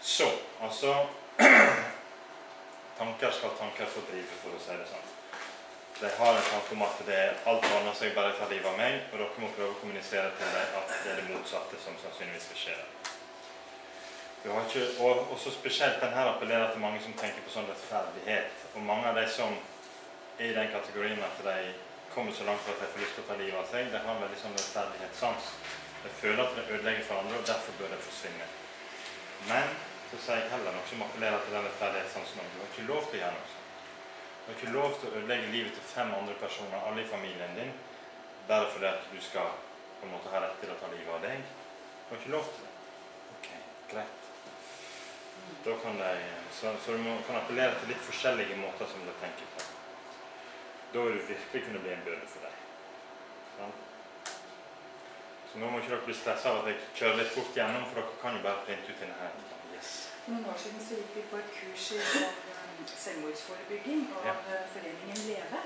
Så, altså tanker skal tanker fordrive, for å si det sånn. De har en tanke om at alt ordner seg, bare tar livet av meg, og dere må prøve å kommunisere til dem at det er det motsatte som sannsynligvis vil skje. Og også spesielt denne appellerer til mange som tenker på sånn rettferdighet, og mange av de som er i den kategorien at de kommer så langt at de får lyst til å ta livet av seg, de har en veldig sånn rettferdighetssans. De føler at de ødelegger for andre, og derfor bør de forsvinne. Men så sier jeg heller noe som appellerer til den rettferdighetssansen. Du har ikke lov til å gjøre noe sånt. Du har ikke lov til å ødelegge livet til 5 andre personer, alle i familien din, bare fordi at du skal på en måte ha rett til å ta livet av deg. Du har ikke lov til det. Ok, greit. Da kan de, så du kan appellere til litt forskjellige måter som du tenker på. Da vil du virkelig kunne bli en byrde for deg. Sånn? Så nå må ikke dere bli stresset av at jeg kjører litt fort gjennom, for dere kan jo bare printe ut denne her. Yes. For noen år siden så gikk vi på et kurs av selvmordsforebygging av foreningen Leve.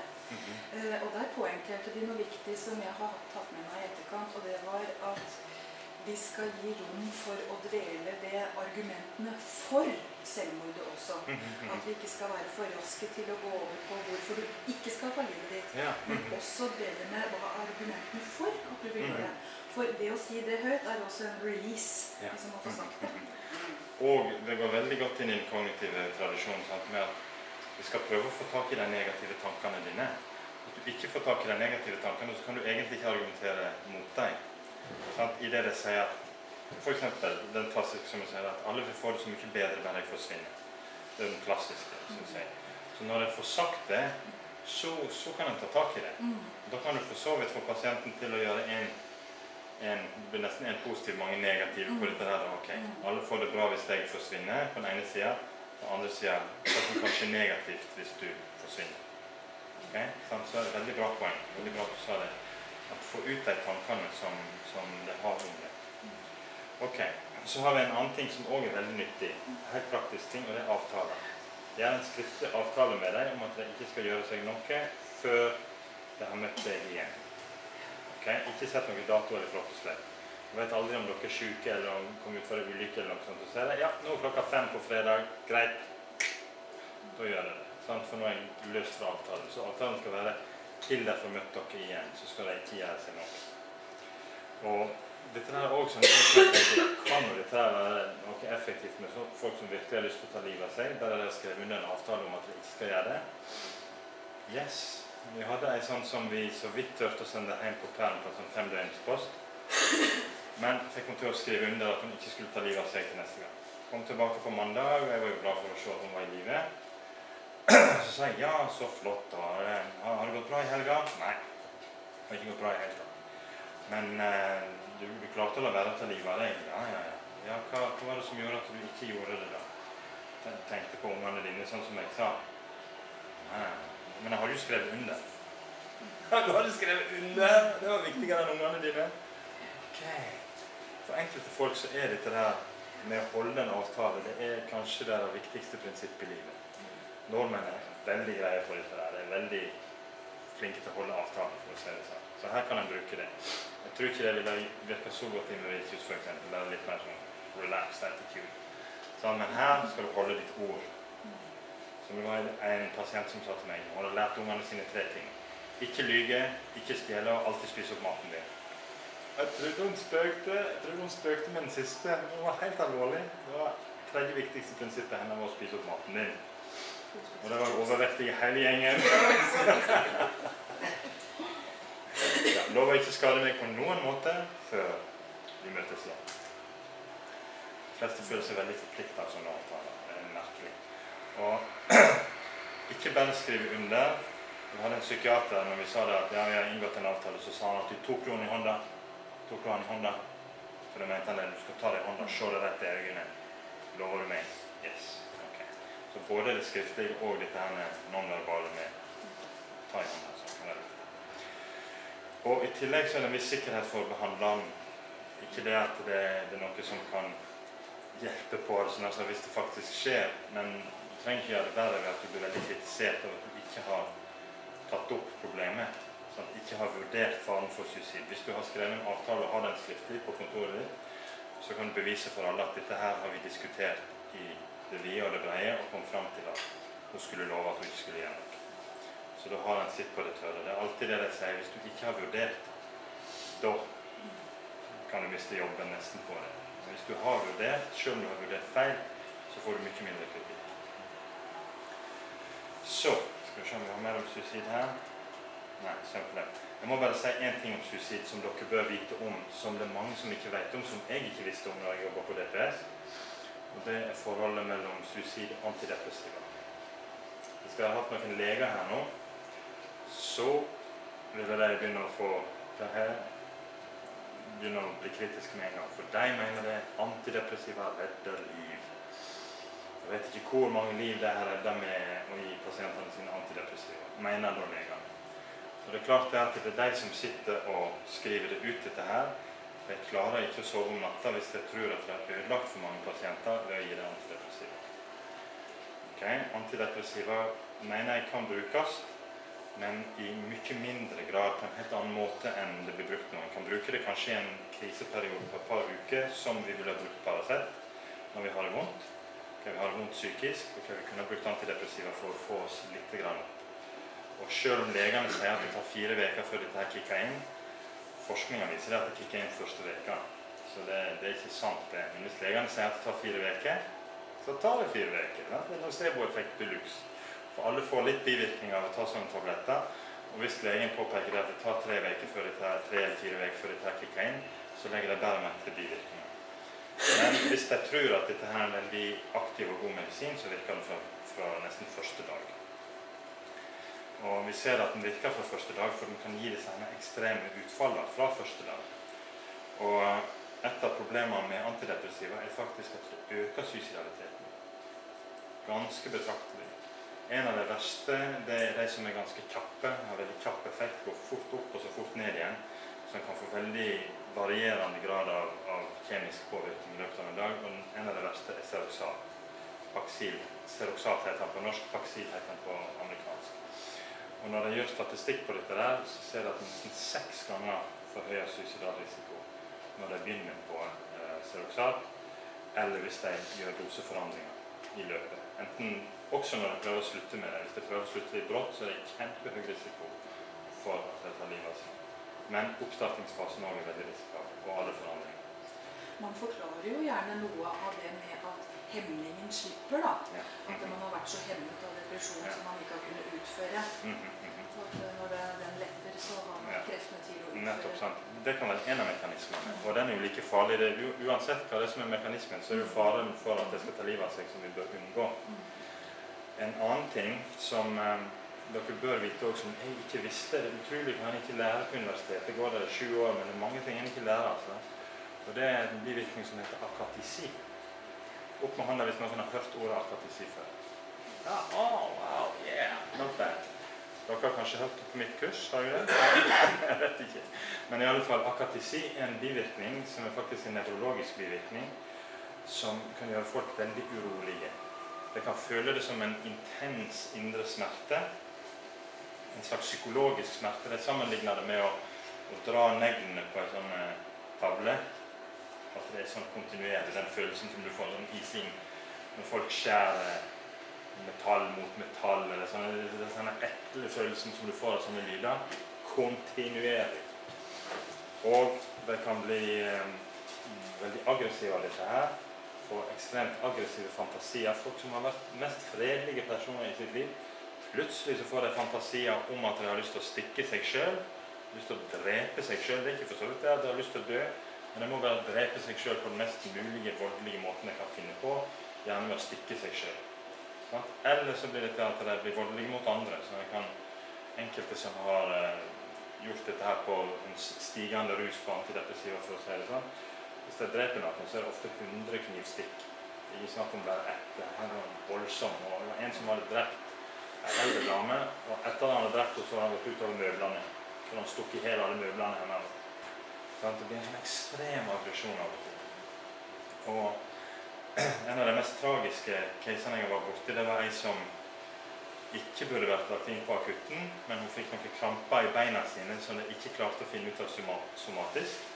Og der poengterte de noe viktig som jeg har tatt med meg i etterkant, og det var at vi skal gi rom for å dvele ved argumentene for selvmordet også. At vi ikke skal være for raske til å gå over på hvorfor du ikke skal ta livet ditt, men også dvele med hva er argumentene for at du vil gjøre det. For det å si det høyt er også en release, som man får sagt det. Og det går veldig godt inn i den kognitive tradisjonen, sant, med at vi skal prøve å få tak i de negative tankene dine. Hvis du ikke får tak i de negative tankene, så kan du egentlig ikke argumentere mot deg. Sant? I det de sier, for eksempel den klassiske som sier at alle vil få det så mye bedre bare jeg forsvinner. Det er den klassiske, synes jeg. Så når de får sagt det, så kan de ta tak i det. Da kan du for så vidt få pasienten til å gjøre det blir nesten en positiv, mange negative på dette her. Ok, alle får det bra hvis jeg forsvinner på den ene siden, på den andre siden det er kanskje negativt hvis du forsvinner. Okay? Så det er et veldig bra poeng, veldig bra at du sa det. At få ut de tankene som det har om det. Ok, så har vi en annen ting som også er veldig nyttig, helt praktisk ting, og det er avtaler. Det er en skriftlig avtale med deg om at de ikke skal gjøre seg noe før de har møtt deg igjen. Okay? Ikke sett noen dato eller klokkeslett. Jeg vet aldri om dere er syke eller kommer ut for en ulykke eller noe sånt. Så sier de, ja, nå er klokka 5 på fredag, greit. Da gjør det. Sant? For nå er jeg løst fra avtalen. Så avtalen skal være til de får møtt dere igjen, så skal de ikke gjøre seg noe. Og dette er også sånn, kan dette være noe effektivt med folk som virkelig har lyst til å ta livet av seg, bare de har skrevet under en avtale om at de ikke skal gjøre det. Yes. Vi hadde en sånn som vi så vidt tørte å sende hjem på perm på en sånn 5-døgnspost. Men fikk hun til å skrive under at hun ikke skulle ta livet av seg til neste gang. Kom tilbake på mandag, og jeg var jo glad for å se at hun var i livet. Så sa jeg, ja, så flott da. Har det gått bra i helga? Nei, det har ikke gått bra i helga. Men du klarte å la være å ta livet av deg? Ja, hva var det som gjorde at du ikke gjorde det da? Jeg tenkte på ungene dine, sånn som jeg sa. Nei, men jeg hadde jo skrevet under. Du hadde skrevet under! Det var viktigere enn ungene dine. Ok. For enkelte folk så er dette der med å holde en avtale, det er kanskje det viktigste prinsippet i livet. Nordmenn er veldig greie på dette der. De er veldig flinke til å holde avtalen, for å si det sånn. Så her kan en bruke det. Jeg tror ikke det ville virke så godt i Mauritius, for eksempel. Det er litt mer sånn relaxed attitude. Sånn, men her skal du holde ditt ord. Så det var en pasient som sa til meg, hun hadde lært ungene sine 3 ting. Ikke lyge, ikke stjele, og alltid spise opp maten din. Jeg trodde hun spøkte med den siste. Det var helt alvorlig. Det var det 3. viktigste prinsippet henne var å spise opp maten din. Og det var overvektig i hele gjengen. Ja, lover ikke skade meg på noen måte før vi møtes igjen. De fleste føler seg veldig forpliktet av sånne avtaler. Det er merkelig. Og ikke bare skrive under. Vi hadde en psykiater når vi sa det at ja, vi har inngått en avtale, så sa han at du tok henne i hånda. Tok henne i hånda. For det mente han at du skal ta det i hånda, se det rett i øynene. Lover du meg? Yes. Så både det skriftlige og dette her non-verbale med ta i hånda. Og i tillegg så er det en viss sikkerhet for behandleren. Ikke det at det er noe som kan hjelpe på det, sånn altså hvis det faktisk skjer, men du trenger ikke gjøre det verre ved at du blir veldig kritisert over at du ikke har tatt opp problemet, sånn at du ikke har vurdert faren for suicid. Hvis du har skrevet en avtale og har den skriftlig på kontoret ditt, så kan du bevise for alle at dette her har vi diskutert i det vide og det brede, og kom frem til at hun skulle love at hun ikke skulle gjøre noe. Så da har en sitt på det tørre. Det er alltid det de sier, hvis du ikke har vurdert, da kan du miste jobben nesten på det. Men hvis du har vurdert, selv om du har vurdert feil, så får du mye mindre kritikk. Så, skal vi se om vi har mer om suicid her. Nei, simpelthen. Jeg må bare si en ting om suicid som dere bør vite om, som det er mange som ikke vet om, som jeg ikke visste om når jeg jobbet på DPS. Og det er forholdet mellom suicid og antidepressiva. Hvis vi har hatt noen leger her nå, så vil de begynne å få det her, begynne å bli kritiske med en gang. For de mener det antidepressiva redder liv. Jeg vet ikke hvor mange liv de har reddet med å gi pasientene sine antidepressiva, mener da legene. Og det er klart at det er de som sitter og skriver det ut dette her. De klarer ikke å sove om natta hvis de tror at de har ødelagt for mange pasienter ved å gi det antidepressiva. Okay. Antidepressiva mener jeg kan brukes, men i mye mindre grad på en helt annen måte enn det blir brukt nå. Man kan bruke det kanskje i en kriseperiode på et par uker, som vi ville ha brukt Paracet når vi har det vondt. Okay, vi har det vondt psykisk, og vi kunne ha brukt antidepressiva for å få oss litt grann opp. Og selv om legene sier at det tar 4 uker før dette her kikker inn, forskningen viser at det kikker inn første veka. Så det er ikke sant det. Men hvis legene sier at det tar 4 uker, så tar det 4 uker. Det er nocebo-effekt deluxe. For alle får litt bivirkning av å ta sånne tabletter. Og hvis legen påpeker at det tar 3 uker før det tar 3 eller 4 uker før det tar kikker inn, så legger de bare merke til bivirkninger. Men hvis de tror at dette her er en veldig aktiv og god medisin, så virker den fra nesten første dag. Og vi ser at den virker fra første dag, for den kan gi disse ekstreme utfallene fra første dag. Og et av problemene med antidepressiva er faktisk at det øker suicidaliteten. Ganske betraktelig. En av de verste, det er de som er ganske kjappe, har veldig kjapp effekt, går fort opp og så fort ned igjen, som kan få veldig varierende grad av kjemisk påvirkning i løpet av en dag. Og en av de verste er Seroxat. Paxil. Seroxat heter den på norsk, Paxil heter den på amerikansk. Og når de gjør statistikk på dette der, så ser de at nesten 6 ganger forhøyer suicidalrisiko når de begynner på Seroxat, eller hvis de gjør doseforandringer i løpet. Enten også når de prøver å slutte med det. Hvis de prøver å slutte litt brått, så er det kjempehøy risiko for at de tar livet av seg. Men oppstartingsfasen også er veldig risikabel, og alle forandringer. Man forklarer jo gjerne noe av det med at hemmingen slipper, da. Ja. At man har vært så hemmet av depresjon som man ikke har kunnet utføre. At når den letter, så har man kreftene til å utføre. Nettopp, sant. Det kan være en av mekanismene, og den er jo like farlig. Uansett hva det er som er mekanismen, så er det jo faren for at det skal ta livet av seg som vi bør unngå. En annen ting som dere bør vite også, som jeg ikke visste, det er utrolig kan jeg ikke lære på universitetet. Det går der 7 år, men det er mange ting jeg ikke lærer. Altså. Og det er en bivirkning som heter akatisi. Opp med hånda hvis noen har hørt ordet akatisi før. Ja, wow, yeah, not bad. Dere har kanskje hørt det på mitt kurs, har dere det? Jeg vet ikke. Men i alle fall, akatisi er en bivirkning som er faktisk en nevrologisk bivirkning som kan gjøre folk veldig urolige. De kan føle det som en intens indre smerte, en slags psykologisk smerte. De sammenligner det med å dra neglene på en sånn tavle. At det er sånn kontinuerlig, den følelsen som du får sånn ising når folk skjærer metall mot metall, eller sånne ekle følelsen som du får av sånne lyder, kontinuerlig. Og det kan bli veldig aggressive av dette her, få ekstremt aggressive fantasier. Folk som har vært mest fredelige personer i sitt liv, plutselig så får de fantasier om at de har lyst til å stikke seg selv, lyst til å drepe seg selv. Det er ikke for så vidt det at de har lyst til å dø, men de må bare drepe seg selv på den mest mulige voldelige måten de kan finne på, gjerne ved å stikke seg selv. Eller så blir det til at de blir voldelige mot andre, så det kan enkelte som har gjort dette her på en stigende rus på antidepressiva, for å si det sånn. Hvis de dreper noen, så er det ofte 100 knivstikk. Det er ikke snakk om bare ett. Det her var voldsomt. Og det var en som hadde drept en eldre dame, og etter han hadde drept henne, så hadde han gått ut over møblene. Så han stukket i hele alle møblene hennes. Så det blir en sånn ekstrem aggresjon av det. Og en av de mest tragiske casene jeg var borte, det var en som ikke burde vært lagt inn på akutten, men hun fikk noen kramper i beina sine som de ikke klarte å finne ut av somatisk.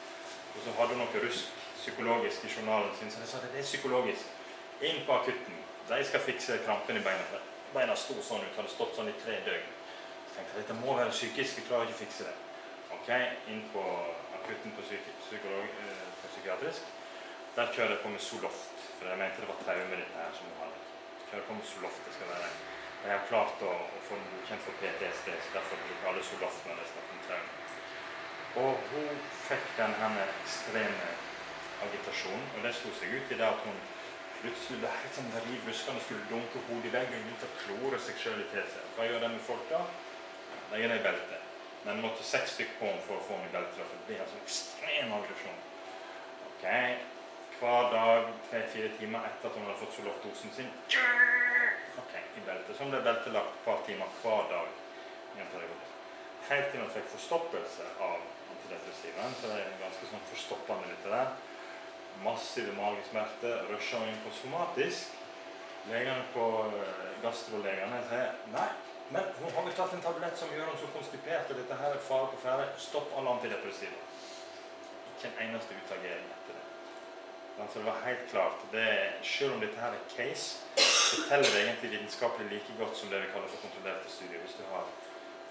Og så hadde hun noe rusk psykologisk i journalen sin, så jeg sa det er psykologisk. Inn på akutten. De skal fikse krampen i beina. Beina sto sånn ut, hadde stått sånn i 3 døgn. Så tenkte jeg, dette må være psykisk, vi klarer ikke å fikse det. Ok, inn på akutten på psykiatrisk. Der kjører jeg på med Zoloft, for jeg mente det var traume dette her som hun hadde. Kjører på med Zoloft, det skal være. Jeg har klart å få den godkjent for PTSD, så derfor bruker alle Zoloft når det snakker om traume. Og hun fikk denne ekstreme agitasjonen, og det slo seg ut i det at hun plutselig ble helt sånn riv buskene, skulle dunke hodet i veggen, begynte å klore seg selv i tese. Hva gjør det med folk da? Da gir det i belte. Men måtte 6 stykker på henne for å få henne i belte, for det blir en sånn ekstrem aggresjon. Ok, hver dag, 3-4 timer etter at hun hadde fått Zoloft-dosen sin, ok, i belte. Så ble beltelagt et par timer hver dag i en periode. Helt til hun fikk forstoppelse av antidepressiva, så det er ganske sånn forstoppende litt der. Massive magesmerter, rusher inn på somatisk. Legene på gastrolegene sier, nei, men hun har jo tatt en tablett som gjør henne så konstipert, og dette her er fare på ferde. Stopp alle antidepressiva. Ikke en eneste utagering etter det. Altså det var helt klart, selv om dette her er case, så teller det egentlig vitenskapelig like godt som det vi kaller for kontrollerte studier. Hvis du har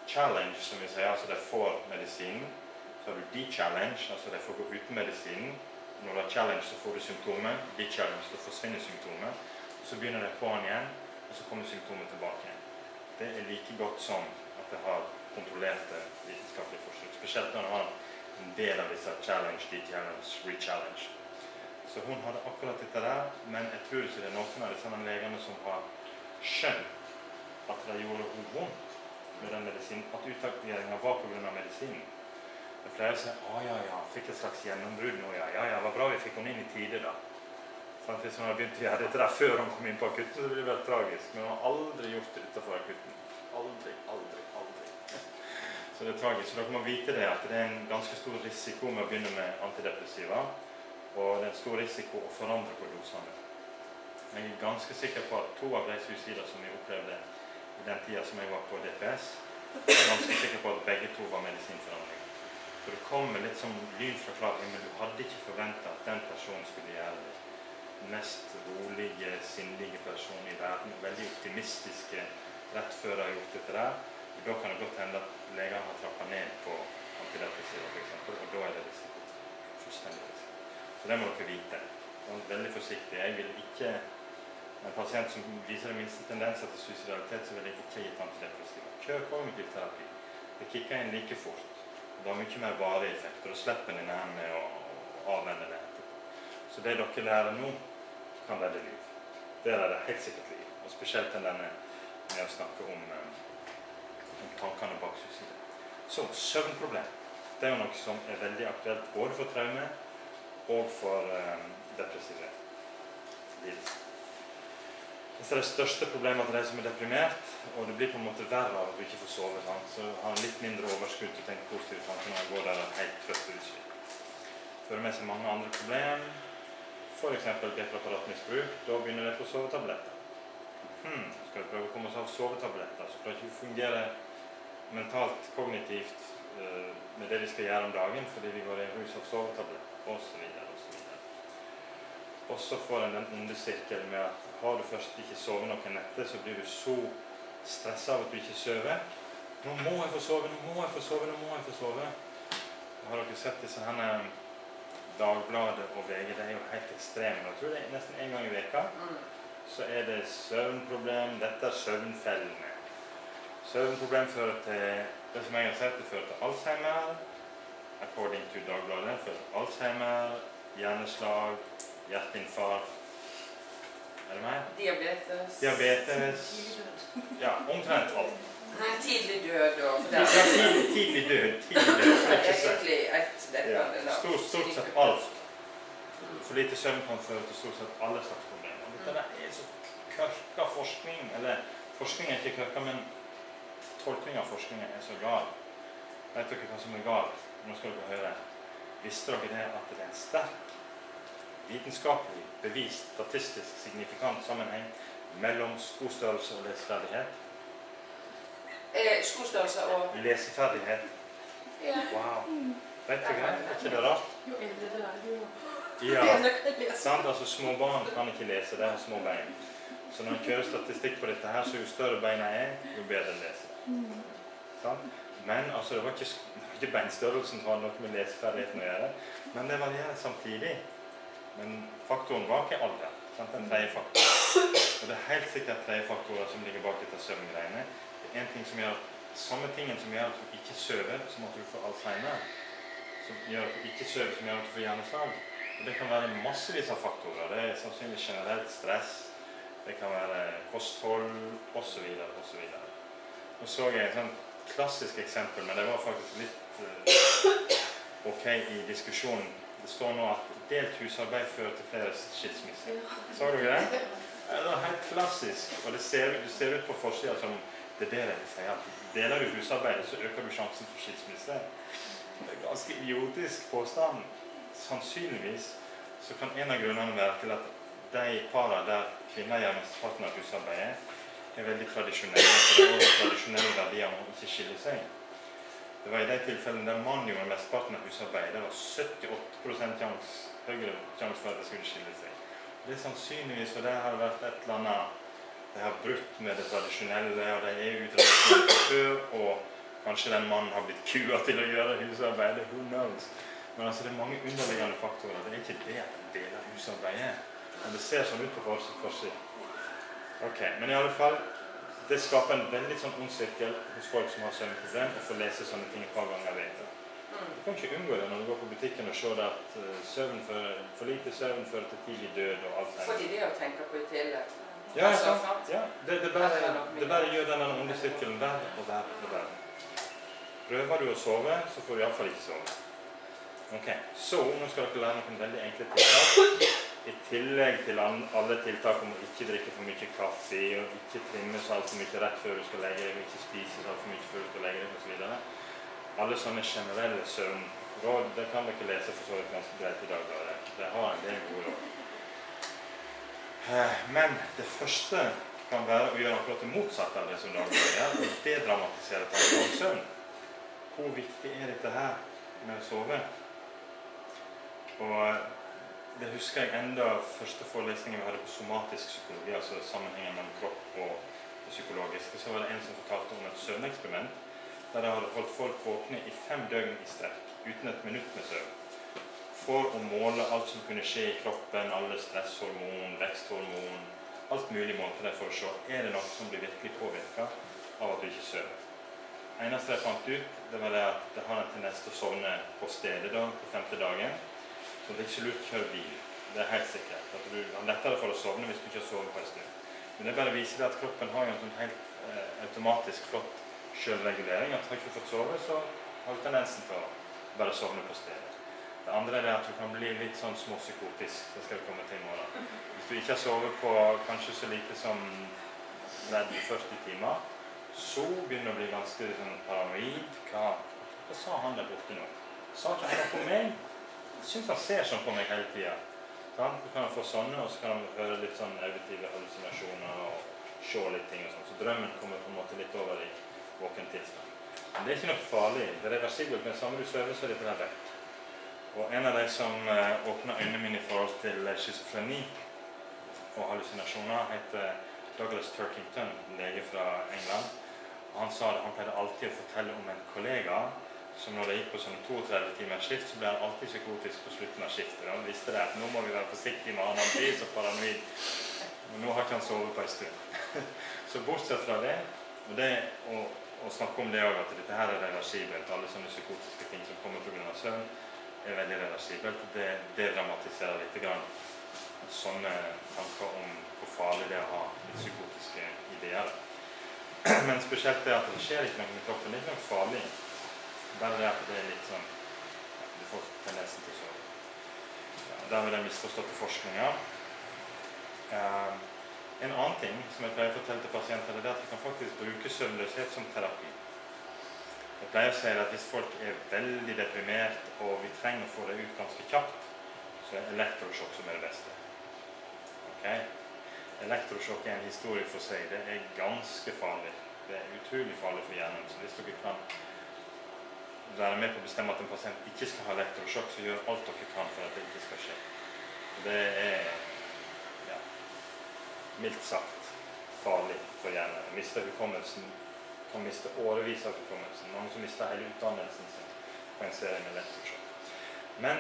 challenge, som vi sier, altså de får medisinen, så har du de-challenge, altså de får gå uten medisinen. Når du har challenge, så får du symptomer, de-challenge, så forsvinner symptomer, så begynner de på den igjen, og så kommer symptomer tilbake igjen. Det er like godt som at det har kontrollerte vitenskapelige forsøk, spesielt når du har en del av disse challenge, de-challenge, re-challenge. Så hun hadde akkurat dette der, men jeg tror ikke det er noen av disse legene som har skjønt at det gjorde hun vondt med den medisinen, at utageringen var på grunn av medisinen. Jeg pleier å si, ja, fikk et slags gjennombrudd nå, ja, var bra vi fikk henne inn i tide da. Sånn, hvis hun hadde begynt å gjøre dette der før hun kom inn på akutten, så ville det vært tragisk, men hun har aldri gjort det utenfor akutten. Aldri. Så det er tragisk, så dere må vite det, at det er en ganske stor risiko med å begynne med antidepressiva, og det er en stor risiko å forandre på dosene. Jeg er ganske sikker på at 2 av de suicider som vi opplevde i den tiden som jeg var på DPS, jeg er ganske sikker på at begge 2 var medisinforandringer. For det kommer litt som lyn fra klar himmel. Du hadde ikke forventet at den personen skulle gjøre det. Den mest rolige, sinnlige personen i verden, veldig optimistiske rett før de har gjort dette der. Og da kan det godt hende at leger har trappet ned på antidepressiva for eksempel, og da er det risiko. Fullstendig risiko. Så det må dere vite. Veldig forsiktig. Jeg vil ikke, en pasient som viser de minste tendenser til suicidalitet, så vil jeg ikke gitt antidepressiva. Kjør kognitiv terapi. Det kikker inn like fort. Det har mye mer varig effekt, og da slipper den inn med å avvende det etterpå. Så det dere lærer nå, kan redde liv. Det er det helt sikkert liv. Og spesielt denne med å snakke om tankene bak suicid. Så, søvnproblem. Det er jo noe som er veldig aktuelt både for traume og for depressive lidelser. Det er det største problemet til de som er deprimert, og det blir på en måte verre av at du ikke får sove. Så har en litt mindre overskudd til å tenke positive tanker når jeg går der helt trøtt og utslitt. Fører med seg mange andre problem, for eksempel B-preparatmisbruk. Da begynner de på sovetabletter. Skal vi prøve å komme oss av sovetabletter, så klarer ikke vi fungere mentalt, kognitivt med det vi skal gjøre om dagen, fordi vi går i en rus av sovetabletter, og så videre. Og så får en den onde sirkelen med at har du først ikke sovet noen netter, så blir du så stresset av at du ikke sover. Nå må jeg få sove. Har dere sett disse henne Dagbladet og VG? Det er jo helt ekstreme. Jeg tror det er nesten en gang i veka. Så er det søvnproblem. Dette er søvnfellene. Søvnproblem fører til, det som jeg har sett, det fører til Alzheimer. According to Dagbladet, fører til Alzheimer, hjerneslag, hjerteinfarkt. Er det meg? Diabetes. Ja, omtrent alt. Nei, tidlig død og... Tidlig død. Det er egentlig Stort sett alt. For lite søvn kan føre til stort sett alle slags problemer. Dette er så kørka forskning, eller forskning er ikke kørka, men tolkning av forskningen er så gal. Vet dere hva som er galt? Nå skal dere høre. Visste dere det at det er en sterk vitenskapelig bevist statistisk signifikant sammenheng mellom skostørrelse og leseferdighet? Skostørrelse og... Leseferdighet. Ja. Wow. Vet du hva? Er ikke det rart? Jo eldre du er, jo Ja, bedre kan du lese. sant? Altså små barn kan ikke lese, det har små bein. Så når man kjører statistikk på dette her, så jo større beina er, jo bedre leser det. Sant? Men altså, det var ikke beinstørrelsen som hadde noe med leseferdigheten å gjøre, men det varierer samtidig. Men faktoren bak er alder, sant? En tredje faktor. Og det er helt sikkert tredje faktorer som ligger bak dette søvngreiene. Det er en ting som gjør, samme tingen som gjør at du ikke søver, som at du får Alzheimer, som gjør at du ikke søver, som gjør at du får hjerneslag. Og det kan være massevis av faktorer. Det er sannsynlig generelt stress, det kan være kosthold, og så videre, og så videre. Nå så jeg et sånn klassisk eksempel, men det var faktisk litt ok i diskusjonen. Det står nå at delt husarbeid fører til flere skilsmisser. Så du ikke det? Det er helt klassisk, og det ser ut på forsiden som det er det de sier, at deler du husarbeidet, så øker du sjansen for skilsmisse. Det er ganske idiotisk påstand. Sannsynligvis så kan en av grunnene være til at de parene der kvinner gjør mesteparten av husarbeidet, er veldig tradisjonelle, for det er tradisjonelle verdier om å ikke skille seg. Det var i de tilfellene der mannen gjorde mesteparten av husarbeidet, det var 78% høyere sjanse for at det skulle skille seg. Det er sannsynligvis, for det har vært et eller annet, de har brutt med det tradisjonelle, og de er utradisjonelle før, og kanskje den mannen har blitt kua til å gjøre husarbeidet, who knows. Men altså, det er mange underliggende faktorer. Det er ikke det at de deler husarbeidet, men det ser sånn ut på forsiden. Ok, men i alle fall, det skaper en veldig sånn ond sirkel hos folk som har søvnproblem, og får lese sånne ting et par ganger i veka. Du kan ikke unngå det når du går på butikken og ser at for lite søvn fører til tidlig død og alt det. Fordi det å tenke på i tillegg. Ja, ja. Det bare gjør denne onde sirkelen verre og verre og verre. Prøver du å sove, så får du i hvert fall ikke sove. Ok, så nå skal dere lære noen veldig enkle tiltak. I tillegg til alle tiltak om å ikke drikke for mye kaffe, og ikke trimme så alt for mye rett før du skal legge deg, og ikke spise så alt for mye før du skal legge deg, og så videre. Alle sånne generelle søvnråd, det kan dere lese for så vidt ganske greit i Dagbladet. Det har en del gode råd. Men det første kan være å gjøre akkurat det motsatte av det som Dagbladet gjør, og det dramatiserer tanken om søvn. Hvor viktig er dette her med å sove? Og det husker jeg enda første forelesningen vi hadde på somatisk psykologi, altså sammenhengen mellom kropp og det psykologiske. Så var det en som fortalte om et søvneksperiment, der de hadde holdt folk våkne i 5 døgn i strekk, uten et minutt med søvn. For å måle alt som kunne skje i kroppen, alle stresshormon, veksthormon, alt mulig måte der for å se, er det noe som blir virkelig påvirket av at du ikke søver. Eneste jeg fant ut, det var det at det har en tendens til å sovne på stedet da, på 5. dagen. Så det er ikke lurt å kjøre bil. Det er helt sikkert. At du har lettere for å sovne hvis du ikke har sovet på en stund. Men det bare viser at kroppen har en sånn helt automatisk flott selvregulering. At har du ikke fått sove, så har du tendensen til å bare sovne på stedet. Det andre er at du kan bli litt sånn småpsykotisk. Det skal vi komme til i morgen. Hvis du ikke har sovet på kanskje så lite som 30-40 timer, så begynner du å bli ganske sånn paranoid. Hva sa han der borte nå? Sa ikke han noe på meg? Jeg synes han ser sånn på meg hele tiden. Du kan få sånne, og så kan han høre litt sånn auditive hallusinasjoner og se litt ting og sånn. Så drømmen kommer på en måte litt over i våken tilstand. Men det er ikke noe farlig. Det er reversibelt, men samme du søver, så er det rett. Og en av de som åpnet øynene mine i forhold til schizofreni og hallusinasjoner heter Douglas Turkington, lege fra England. Og han sa at han pleide alltid å fortelle om en kollega som når det gikk på sånne 32 timers skift, så ble han alltid psykotisk på slutten av skiftet. Han visste det at nå må vi være forsiktige med han blir så paranoid. Men nå har ikke han sovet på en stund. Så bortsett fra det, og det å snakke om det også, at dette her er reversibelt, alle sånne psykotiske ting som kommer på grunn av søvn, er veldig reversibelt. Det dramatiserer litt grann sånne tanker om hvor farlig det er å ha litt psykotiske ideer. Men spesielt det at det skjer ikke noe med kroppen, det er ikke noe farlig. Bare det at det er litt sånn, du får tendensen til å sove. Der vil jeg misforstått på forskninga. En annen ting som jeg pleier å fortelle til pasienter, er at vi kan faktisk bruke søvnløshet som terapi. Jeg pleier å si at hvis folk er veldig deprimert, og vi trenger å få det ut ganske kjapt, så er elektrosjokk som er det beste. Okay? Elektrosjokk er en historie for seg. Det er ganske farlig. Det er utrolig farlig for hjernen. Så hvis dere kan være med på å bestemme at en pasient ikke skal ha elektrosjokk, så gjør alt dere kan for at det ikke skal skje. Det ja, mildt sagt farlig for hjernen. Mister hukommelsen, kan miste årevis av hukommelsen. Mange som mister hele utdannelsen sin på en serie med elektrosjokk. Men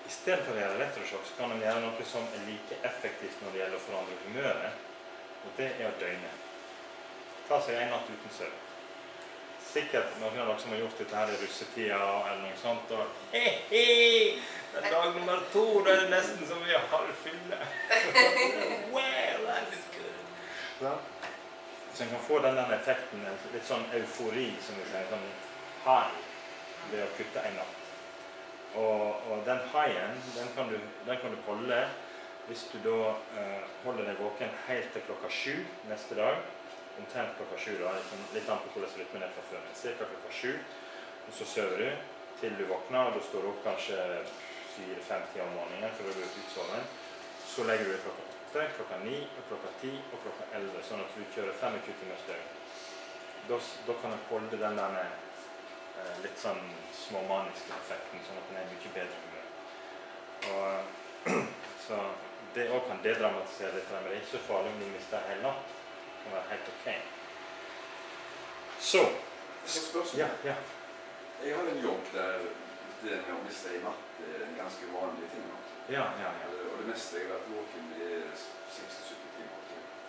i stedet for å gjøre elektrosjokk, så kan de gjøre noe som like effektivt når det gjelder å forandre humøret, og det å døgne. Ta seg en natt uten søvn. Sikkert noen av dere som har gjort dette her i russetida eller noe sånt, og det dag nummer 2, da det nesten som vi har fylle. Wow, that is good. Ja. Så en kan få den effekten, litt sånn eufori, som vi sier, sånn high, ved å kutte en natt. Og den highen, den kan du holde hvis du da holder deg våken helt til klokka 7 neste dag, omtrent klokka 7 da, litt an på hvordan rytmen fra før, cirka klokka 7, og så søver du til du våkner, og du står opp kanskje 4-5 om morgenen for å gå ut soven. Så legger du deg klokka 8, klokka 9, og klokka 10 og klokka 11, sånn at du kjører 25 timers døgn. Da kan du holde den der litt sånn småmaniske effekten, sånn at den er mye bedre humør. Så det også kan dedramatisere litt, men det er ikke så farlig om du mister hele natt. Det kan være helt ok. Så. Spørsmål? Ja. Jeg har en jobb der det med å miste i natt er en ganske vanlig ting. Ja. Og det meste jeg har vært våken er 60-70 timer.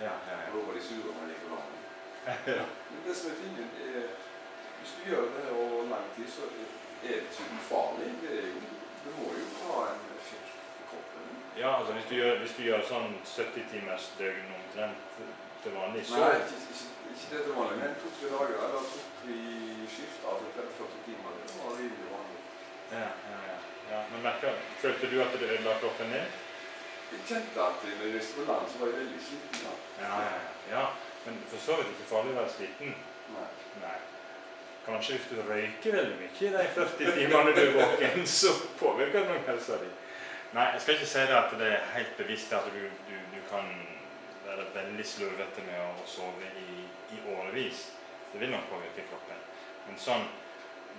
Ja. Og da var de sure når jeg gikk på dagen. Men det som er tingen er, hvis du gjør det over lang tid, så er det ikke ufarlig. Det må jo ha en effekt på kroppen. Ja, altså hvis du gjør sånn 70 timers døgn omtrent til vanlig, så... Nei, ikke det til vanlig, men 2-3 dager, eller 2-3 skift av 40 timer, det var rimelig vanlig. Ja. Men følte du at det ødela kroppen din? Jeg kjente at når jeg reiste på land, så var jeg veldig sliten. Ja. Men for så vidt ikke farlig å være sliten. Nei. Kanskje hvis du røyker veldig mye i de 40 timene du er våken, så påvirker det noen helsa di. Nei, jeg skal ikke si det at det er helt bevisst at du kan være veldig slurvete med å sove i årevis. Det vil nok påvirke kroppen. Men sånn,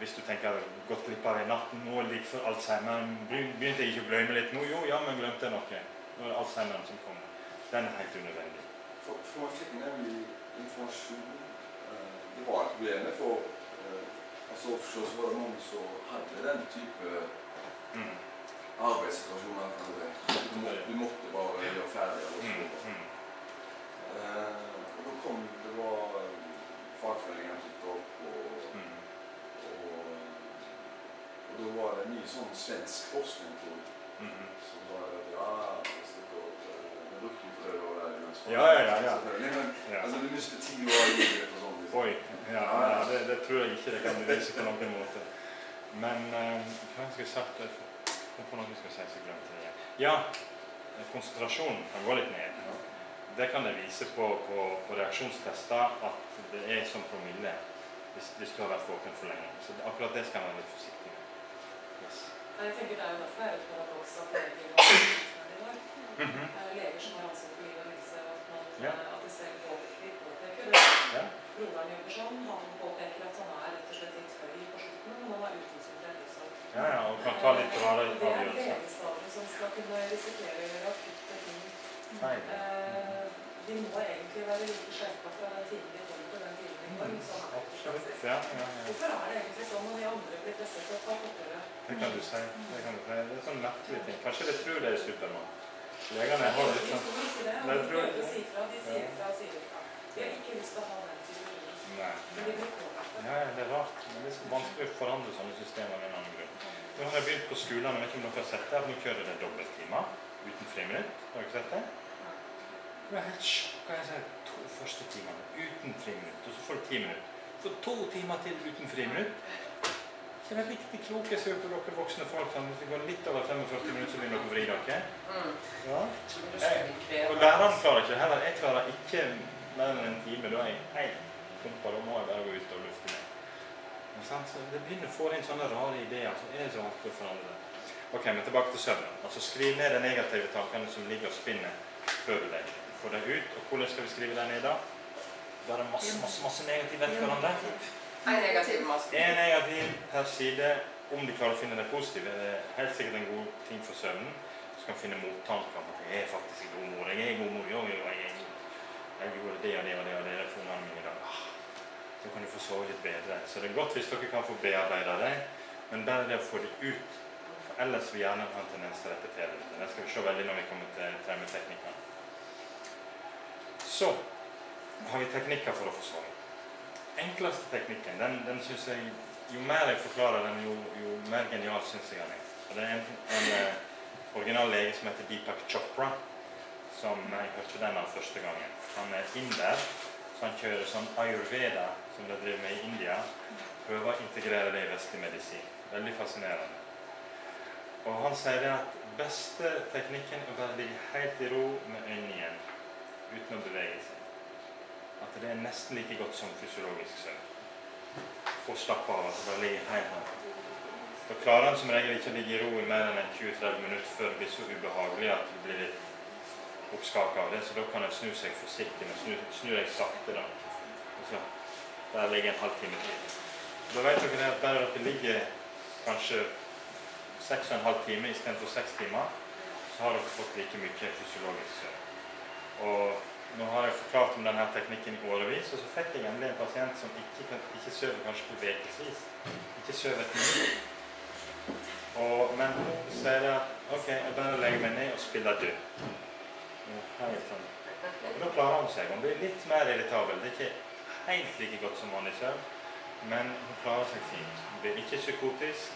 hvis du tenker at jeg har gått glipp av i natten, nå like før Alzheimer, begynte jeg ikke å glemme litt nå? Jo, ja, men glemte jeg noe. Nå er det Alzheimeren som kommer. Den er helt unødvendig. For man fikk nemlig informasjon. Det var et problem for så var det noen som hadde den type arbeidssituasjoner. Du måtte bare gjøre ferdig og så. Og da kom det var fagforeningen som tok opp, og da var det mye sånn svensk forskning som var hvis det går med brukte for det å være Ja. Altså du mister 10 år i livet for sånn. Oi, det tror jeg ikke det kan bevise på noen måte. Men hva skal jeg sagt? Jeg får noe skal si, så glemte jeg det. Ja, konsentrasjonen kan gå litt ned. Det kan det vise på reaksjonstester at det er som promille hvis du har vært våken for lenge. Så akkurat det skal man være litt forsiktig med. Yes. Jeg tenker det er jo derfor det er et paradoks at leger har i dag. Leger som har ansvar for liv og helse, at de selv påpeker det. Broderen jobber sånn, han påpeker at han er rett og slett litt høy på slutten, men han er utkonsentrert også. Ja, og kan ta litt rare avgjørelser. Det er legestadiet som skal kunne risikere å gjøre akutte ting. De må egentlig være like skjerpet fra den tiden de kommer til den tiden de går, så er det praksis. Hvorfor er det egentlig sånn når de andre blir presset opp av kortere? Det kan du si. Det er sånn merkelig ting. Kanskje det tror det er Superman. Legene har litt sånn... De prøver å si fra, de sier fra og sier fra. De har ikke lyst til å ha den situasjonen. Men de blir påvirket. Ja, det er rart. Men det er så vanskelig å forandre sånne systemer med en annen grunn. Nå har jeg begynt på skolen, jeg vet ikke om dere har sett det, at nå kjører det dobbelttimer uten friminutt. Har dere sett det? Det er helt sjokk. Jeg sier 2 første timene uten friminutt, og så får du 10 minutter. Så 2 timer til uten friminutt. Det er riktig kloke jeg ser på dere voksne folk, hvis det går litt over 45 minutter, så begynner dere å vri dere. Ja. Og læreren klarer ikke heller. Jeg klarer ikke mer enn en time, da er jeg helt pumpa, da må jeg bare gå ut og lufte meg. Så det begynner å få inn sånne rare ideer, så er det så vanskelig å forandre det. Ok, men tilbake til søvnen. Altså skriv ned de negative tankene som ligger og spinner før du legger. Få det ut, og hvordan skal vi skrive det ned da? Da er det masse negative etter hverandre. En negativ masse. En negativ per side. Om de klarer å finne det positive, er det helt sikkert en god ting for søvnen. Så kan finne mottanker om at jeg er faktisk en god mor. Jeg er en god mor. Jo, jeg gjorde det og det og det og det for ungene mine i dag. Så kan du få sove litt bedre. Så det er godt hvis dere kan få bearbeide det, men bare det å få det ut. For ellers vil hjernen ha en tendens til å repetere det. Det skal vi se veldig når vi kommer til traumeteknikkene. Så har vi teknikker for å få sove. Enkleste teknikken, den synes jeg, jo mer jeg forklarer den, jo mer genial synes jeg den er. Og det er en original lege som heter Deepak Chopra, som jeg hørte den av første gangen. Han er inder, så han kjører sånn Ayurveda, som de driver med i India, prøver å integrere det i vestlig medisin. Veldig fascinerende. Og han sier det at beste teknikken er å bare ligge helt i ro med øynene igjen, uten å bevege seg. At det er nesten like godt som fysiologisk søvn. Få slappe av, altså bare ligge helt her. Da klarer han som regel ikke å ligge i ro i mer enn 20-30 minutter før det blir så ubehagelig at du blir litt oppskaket av det, så da kan jeg snu seg forsiktig, men snu deg sakte da. Og så der ligger en halvtime til. Da vet dere at bare dere ligger kanskje 6,5 timer i stedet for 6 timer, så har dere fått like mye fysiologisk søvn. Og nå har jeg forklart om denne teknikken i årevis, og så fikk jeg endelig en pasient som ikke søver kanskje på vekesvis. Ikke søver et minutt. Men hun sier at ok, jeg bare legger meg ned og spiller død. Helt sånn. Og da klarer hun seg. Hun blir litt mer irritabel. Det er ikke helt like godt som vanlig søvn, men hun klarer seg fint. Hun blir ikke psykotisk,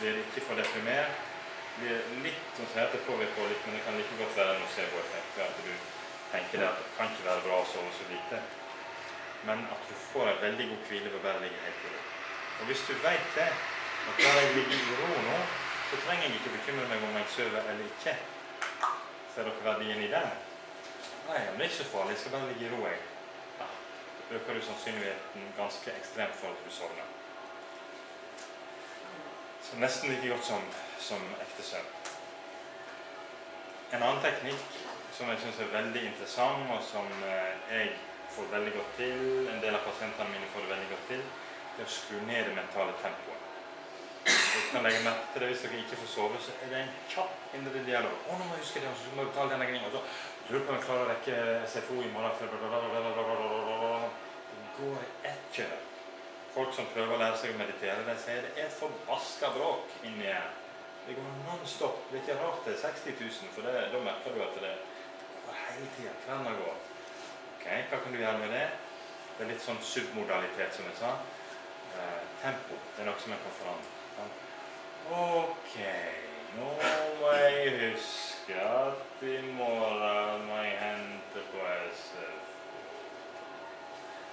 blir ikke for deprimert, blir litt som sier at det påvirker litt, men det kan like godt være en nocebo-effekt, ved at du tenker at det kan ikke være bra å sove så lite, men at du får en veldig god hvile ved å bare ligge helt i ro. Og hvis du vet det, at bare jeg ligger i ro nå, så trenger jeg ikke bekymre meg om jeg søver eller ikke. Ser dere verdien i det? Nei, men det er ikke så farlig, jeg skal bare ligge i ro, jeg. Ja, da øker du sannsynligheten ganske ekstremt for at du sovner. Så nesten like godt som ekte søvn. En annen teknikk som jeg synes er veldig interessant, og som jeg får veldig godt til, en del av pasientene mine får det veldig godt til, det er å skru ned det mentale tempoet. Jeg kan legge merke til det hvis dere ikke får sove, så er det en kjapp indre dialog. Nå må jeg huske det, og så må jeg betale den regningen, og så lurer på om jeg klarer å rekke SFO i morgen. Det går i ett kjør. Folk som prøver å lære seg å meditere, de sier det er forbaska bråk inni her. Det går non-stop. Det er ikke rart det er 60 000, for da merker du at det går hele tiden. Kvelden går. Ok, hva kan du gjøre med det? Det er litt sånn submodalitet, som jeg sa. Tempo, det er noe som jeg kan forandre. Ok, nå må jeg huske at i morgen må jeg hente på SFO.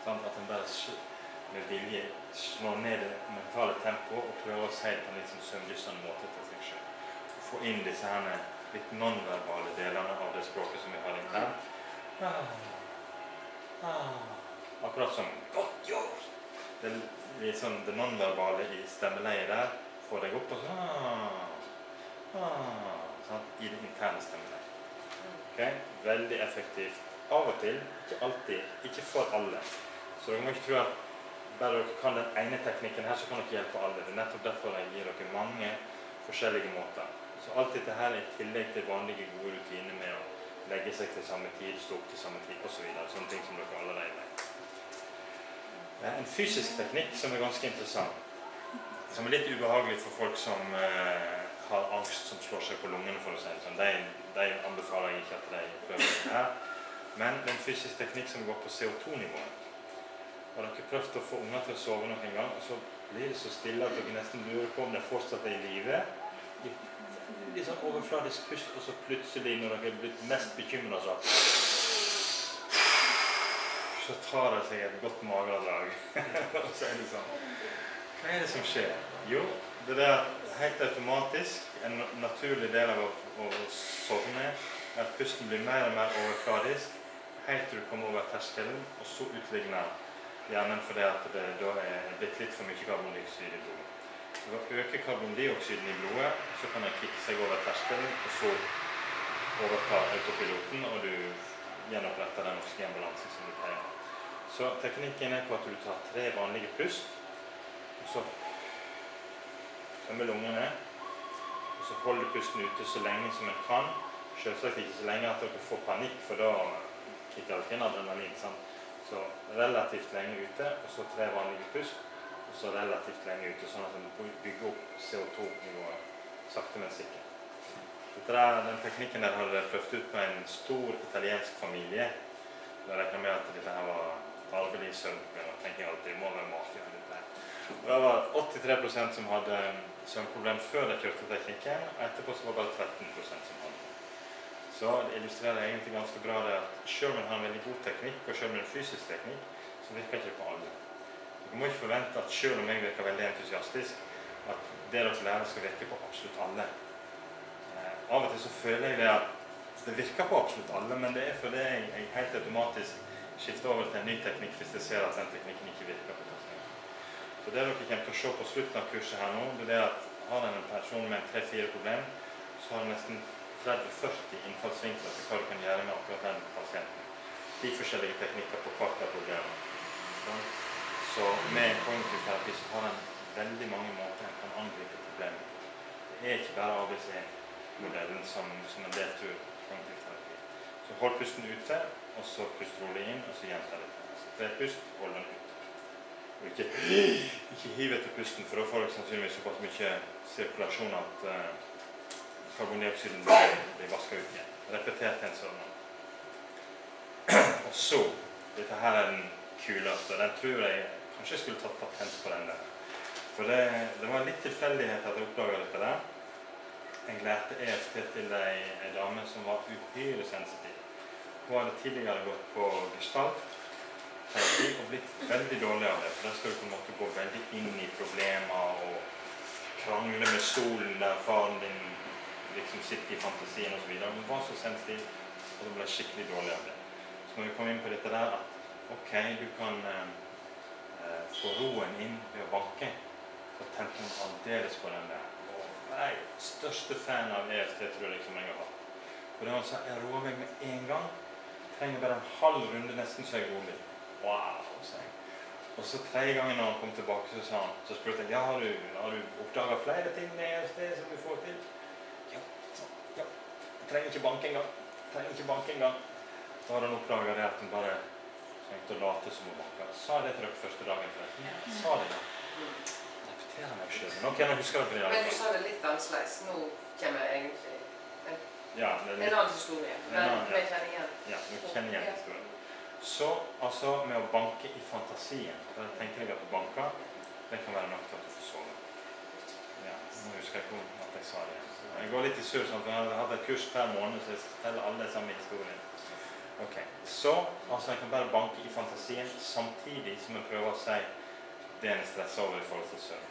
Sånn at en bare med vilje slår ned det mentale tempoet og prøver å si det på en litt sånn søvndyssende måte til seg selv. Få inn disse her litt non-verbale delene av det språket som vi har internt. Akkurat som godt gjort. Det er litt sånn det non-verbale i stemmeleiet der. Få deg opp og sånn, i det interne stemmeleiet. Okay? Veldig effektivt. Av og til, ikke alltid, ikke for alle. Så dere må ikke tro at bare dere kan den ene teknikken her, så kan dere hjelpe alle. Det er nettopp derfor jeg gir dere mange forskjellige måter. Så alt dette her er i tillegg til vanlige gode rutiner med å legge seg til samme tid, stå opp til samme tid, og så videre. Sånne ting som dere allerede vet. Det er en fysisk teknikk som er ganske interessant. Som er litt ubehagelig for folk som har angst som slår seg på lungene, for å si det sånn. De anbefaler jeg ikke at de prøver det her. Men det er en fysisk teknikk som går på CO2-nivået. Har dere prøvd å få unger til å sove noen gang, og så blir det så stille at dere nesten lurer på om det fortsatt er i live. Litt sånn overfladisk pust, og så plutselig, når dere er blitt mest bekymret, så tar det seg et godt magedrag. Og så er det sånn. Hva er det som skjer? Jo, det er helt automatisk, en naturlig del av å sovne, er at pusten blir mer og mer overfladisk, helt til du kommer over terskelen, og så utligner hjernen fordi at det da er blitt litt for mye karbondioksid i blodet. Ved å øke karbondioksiden i blodet, så kan den kikke seg over terskelen, og så overta autopiloten, og du gjenoppretter den oksygenbalansen som du pleier. Så teknikken på at du tar 3 vanlige pust, og så tømmer lungene, og så holder pusten ute så lenge som en kan. Selvsagt ikke så lenge at dere får panikk, for da kikker alt inn adrenalin, sant? Så relativt lenge ute, og så 3 vanlige pust, og så relativt lenge ute, sånn at den bygger opp CO2-nivået sakte, men sikkert. Den teknikken der hadde jeg prøvd ut på en stor italiensk familie. Da regner med at dette her var arvelig søvnproblem. Da tenker jeg alltid, det må være mafia. Det var 83% som hadde søvnproblem før de kjørte teknikken, og etterpå så var det bare 13% som hadde det. Så det illustrerer egentlig ganske bra det at selv om man har en veldig god teknikk, og selv om det er en fysisk teknikk, så virker ikke på alle. Dere må ikke forvente at selv om jeg virker veldig entusiastisk, at det dere lærer skal virke på absolutt alle. Av og til så føler jeg det at det virker på absolutt alle, men det er fordi jeg helt automatisk skifter over til en ny teknikk hvis jeg ser at den teknikken ikke virker på teknikken. Så det dere kommer til å se på slutten av kurset her nå, det er at har en person med 3-4 problem, så har den nesten 30-40 innfallsvinkler til hva du kan gjøre med akkurat den pasienten. 10 forskjellige teknikker på hvert av problemene. Så med kognitiv terapi så har den veldig mange måter en kan angripe problemet. Det er ikke bare ABC-modellen som en deltur kognitiv terapi. Så hold pusten ute, og så pust rolig inn, og så gjentar det. Så 3 pust, hold den ute. Og ikke hiv etter pusten, for da får du sannsynligvis såpass mye sirkulasjon at karbondioksiden blir vasket ut igjen. Repeter til en sånn. Og så, dette her er den kuleste. Den tror jeg kanskje jeg skulle tatt patent på den der. For det var litt tilfeldighet at jeg oppdaget dette der. Jeg lærte EFT til en dame som var uhyre sensitiv. Hun hadde tidligere gått på gestalt og blitt veldig dårlig av det. For der skal du på en måte gå veldig inn i problemer og krangle med stolen der faren din liksom sitte i fantasien og så videre. Hun var så sensitiv, og hun ble skikkelig dårlig av det. Så når vi kom inn på dette der, at ok, du kan få roen inn ved å banke, så tenkte hun aldeles på den der. Og jeg er største fan av EFT, tror jeg, som jeg har hatt. For det var sånn, jeg roer meg med en gang, trenger bare en halv runde nesten så jeg rolig. Wow, sa jeg. Og så 3. gangen når han kom tilbake, så spurte jeg, ja, har du oppdaget flere ting med EFT som du får til? Ja, jeg trenger ikke banke engang. Så hadde han oppdaget det at han bare trengte å late som å banke. Sa det til dere første dagen forresten? Sa det, ja. Repeterer meg selv. Nå kan jeg huske det på det. Men du sa det litt annerledes. Nå kommer jeg egentlig en annen historie. Men vi kjenner igjen. Ja, vi kjenner igjen historien. Så, altså, med å banke i fantasien, da tenker jeg at du banker, det kan være nok til at du får sove. Ja, nå husker jeg ikke at jeg sa det. Jeg går litt i sur, sånn, for jeg hadde et kurs per måned, så jeg forteller alle de samme historiene. Ok, så, altså jeg kan bare banke i fantasien, samtidig som jeg prøver å si det en stresser over i forhold til søvn.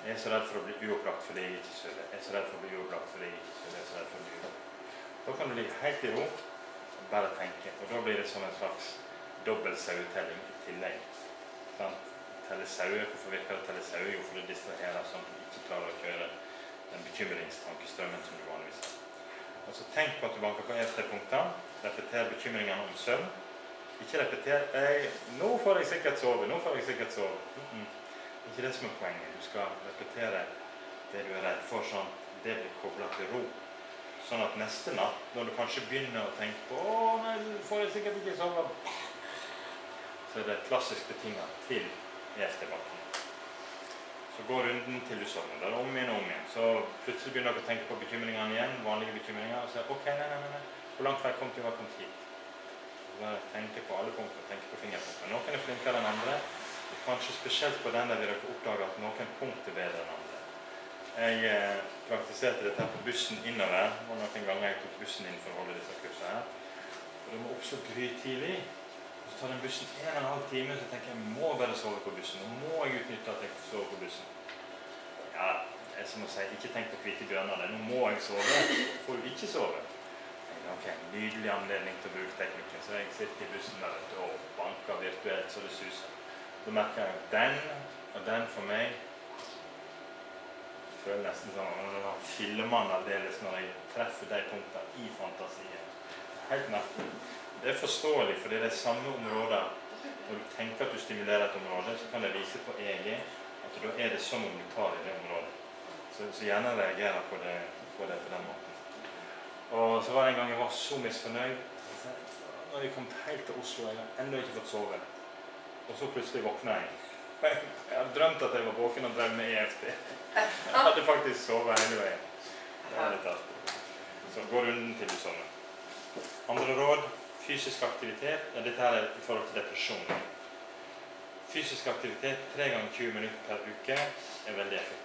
Jeg er så redd for å bli uopplagt fordi jeg ikke søver. Jeg er så redd for å bli uopplagt fordi jeg ikke søver. Jeg er så redd for å bli uopplagt. Da kan du ligge helt i ro, og bare tenke, og da blir det som en slags dobbelt sauetelling i tillegg. Telle sauer, hvorfor virker det å telle sauer? Jo, for det distraherer sånn at du ikke klarer å kjøre den bekymringstankestrømmen som du vanligvis har. Altså tenk på at du banker på EFT-punkter, repeter bekymringene om søvn. Ikke repeter, nå får jeg sikkert sove, nå får jeg sikkert sove. Ikke det som er poenget, du skal repetere det du er redd for, sånn at det blir koblet til ro. Sånn at neste natt, når du kanskje begynner å tenke på, nei, får jeg sikkert ikke sove, så er det klassisk betinget til EFT-banken. Så går runden til du sovner, det er om igjen og om igjen. Så plutselig begynner dere å tenke på bekymringene igjen, vanlige bekymringer, og så ok, nei, hvor langt vei kom til å være kommet hit? Så bare tenke på alle punkter, tenke på fingerpunkter. Noen er flinkere enn andre, og kanskje spesielt på den der vil dere oppdage at noen punkt er bedre enn andre. Jeg praktiserte dette på bussen innover, og noen ganger jeg tok bussen inn for å holde disse kursene her. Og det må oppstå grytidlig. Og så tar den bussen 1,5 time, så tenker jeg må bare sove på bussen. Nå må jeg utnytte at jeg får sove på bussen. Ja, det er som å si, ikke tenk på hvite bjørner det. Nå må jeg sove, får du ikke sove. Ok, nydelig anledning til å bruke teknikken. Så jeg sitter i bussen der og banker virtuelt så det suser. Da merker jeg den og den for meg. Jeg føler nesten sånn at filmen aldeles når jeg treffer de punktene i fantasien. Helt merkelig. Det er forståelig, fordi det er samme områder Når du tenker at du stimulerer et område, så kan det vise på EEG at da er det som om du tar i det området. Så gjerne reagerer på det på den måten. Og så var det en gang jeg var så misfornøyd. Når jeg kom helt til Oslo, jeg har enda ikke fått sove. Og så plutselig våknet jeg. Jeg hadde drømt at jeg var våken og drev med EFT. Jeg hadde faktisk sovet hele veien. Det var litt artig. Så gå runden til du sovner. Andre råd, fysisk aktivitet. Ja, dette her er i forhold til depresjon. Fysisk aktivitet 3 ganger 20 minutter per uke er veldig effektivt.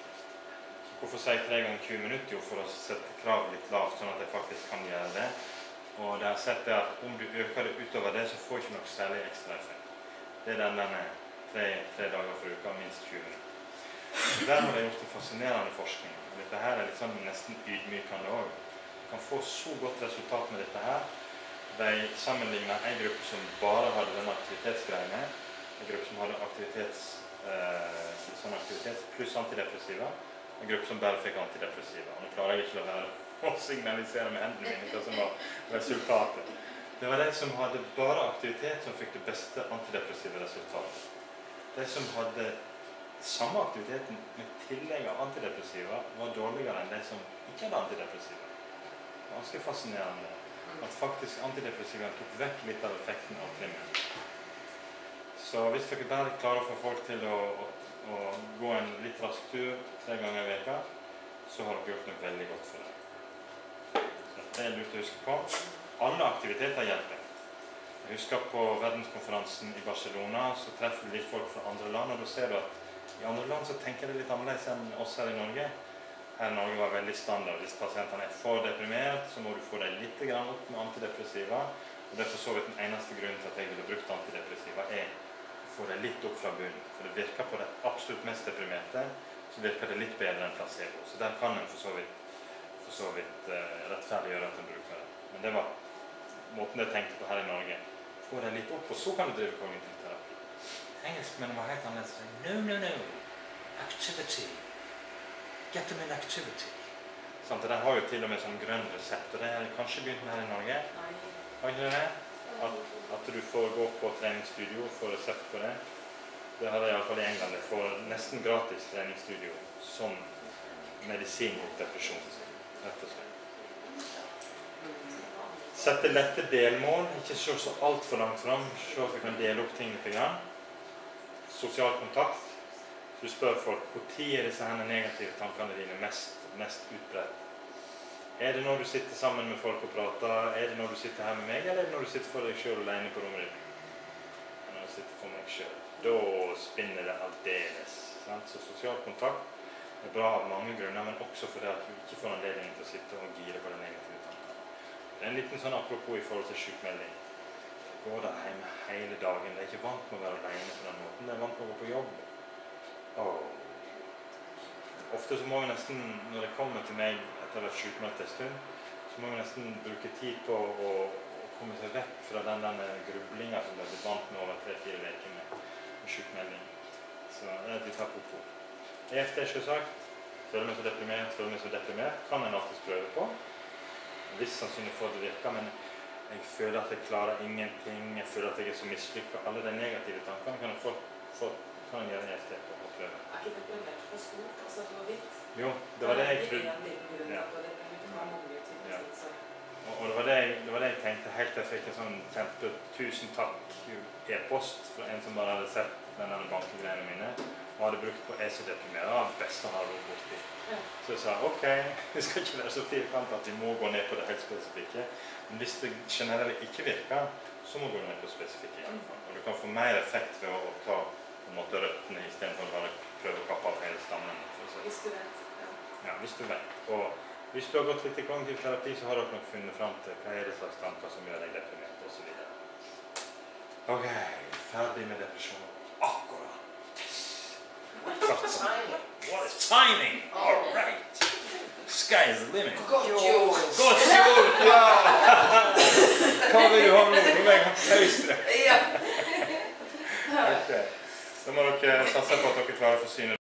Hvorfor sier jeg 3 ganger 20 minutter? Jo, for å sette krav litt lavt, sånn at jeg faktisk kan gjøre det. Og det har sett det at om du øker det utover det, så får du ikke noe særlig ekstra effekt. Det er denne 3 dager for uka, minst 20 minutter. Der har de gjort en fascinerende forskning. Dette her er litt sånn nesten ydmykende også. Du kan få så godt resultat med dette her. De sammenligner en gruppe som bare hadde denne aktivitetsgreiene, en gruppe som hadde aktivitet pluss antidepressiva, en gruppe som bare fikk antidepressiva. Og nå klarer jeg ikke å signalisere med hendene mine hva som var resultatet. Det var de som hadde bare aktivitet som fikk det beste antidepressive resultatet. De som hadde samme aktiviteten med tillegg av antidepressiva var dårligere enn de som ikke hadde antidepressiva. Det var ganske fascinerende at faktisk antidepressiva tok vekk litt av effekten av trimmen. Så hvis dere bare klarer å få folk til å gå en litt rask tur 3 ganger i veka, så har dere gjort noe veldig godt for det. Så det er lurt å huske på. Alle aktiviteter hjelper. Jeg husker på verdenskonferansen i Barcelona, så treffer du litt folk fra andre land, og da ser du at i andre land så tenker de litt annerledes enn oss her i Norge. Her i Norge var veldig standard. Hvis pasientene er for deprimert, så må du få deg litt opp med antidepressiva. Og det er for så vidt den eneste grunnen til at jeg ville brukt antidepressiva er å få deg litt opp fra bunnen. For det virker på det absolutt mest deprimerte, så virker det litt bedre enn placebo. Så der kan en for så vidt rettferdiggjøre at en bruker det. Men det var måten jeg tenkte på her i Norge. Få deg litt opp, og så kan du drive kognitiv terapi. Engelskmennene var helt annerledes. No. Activity. Get them in activity. Sånn, det der har jo til og med sånn grønn resept, og det har jeg kanskje begynt med her i Norge. Har ikke det? At du får gå på treningsstudio og få resept på det. Det har jeg i alle fall i England. Jeg får nesten gratis treningsstudio som medisin mot depresjon, rett og slett. Sette lette delmål, ikke se så alt for langt fram, se at vi kan dele opp ting litt grann. Sosial kontakt. Du spør folk, hvor tid er disse her negative tankene dine mest utbredt? Er det når du sitter sammen med folk og prater? Er det når du sitter her med meg, eller er det når du sitter for deg selv alene på rommet ditt? Når jeg sitter for meg selv, da spinner det aldeles. Så sosial kontakt er bra av mange grunner, men også fordi at du ikke får anledning til å sitte og gire på den negative tanken. Det er en liten sånn apropos i forhold til sykmelding. Det går der hjemme hele dagen. Det er ikke vant med å være alene på den måten. Det er vant med å gå på jobb. Ofte så må vi nesten, når det kommer til meg etter å ha vært sykmeldt en stund, så må vi nesten bruke tid på å komme seg vekk fra denne grublingen som ble vant med over 3-4 veker med sykmelding. Så det er et litt apropos. EFT er selvsagt. Føler meg så deprimert, kan en alltid prøve på. Viss sannsynlig for det virker, men jeg føler at jeg klarer ingenting, jeg føler at jeg er så mislykket. Alle de negative tankene kan jeg gjøre EFT på å prøve. Er ikke deprimert for stort, altså for vidt? Jo, det var det jeg trodde. Ja. Og det var det jeg tenkte helt til jeg fikk en sånn kjempe 1000 takk e-post fra en som bare hadde sett denne bankegreiene mine og hadde brukt på deprimert. Det var det beste han hadde vært borti. Så jeg sa, ok, vi skal ikke være så firkant at vi må gå ned på det helt spesifikke. Men hvis det generelt ikke virker, så må du gå ned på spesifikke i alle fall. Og du kan få mer effekt ved å ta på en måte røttene i stedet for å bare prøve å kappe av hele stammen. Hvis du vet. Ja, hvis du vet. Og hvis du har gått litt i kognitiv terapi, så har dere nok funnet frem til hva er det slags tanker som gjør deg deprimert, og så videre. Ok, ferdig med depresjon. Akkurat. What is timing? What is timing? All right. Sky is the limit. Godt gjort! Godt gjort, ja! Hva vil du ha nå? Nå vil jeg ha pause. Ja. Ok. Så må dere satse på at dere klarer å forsyne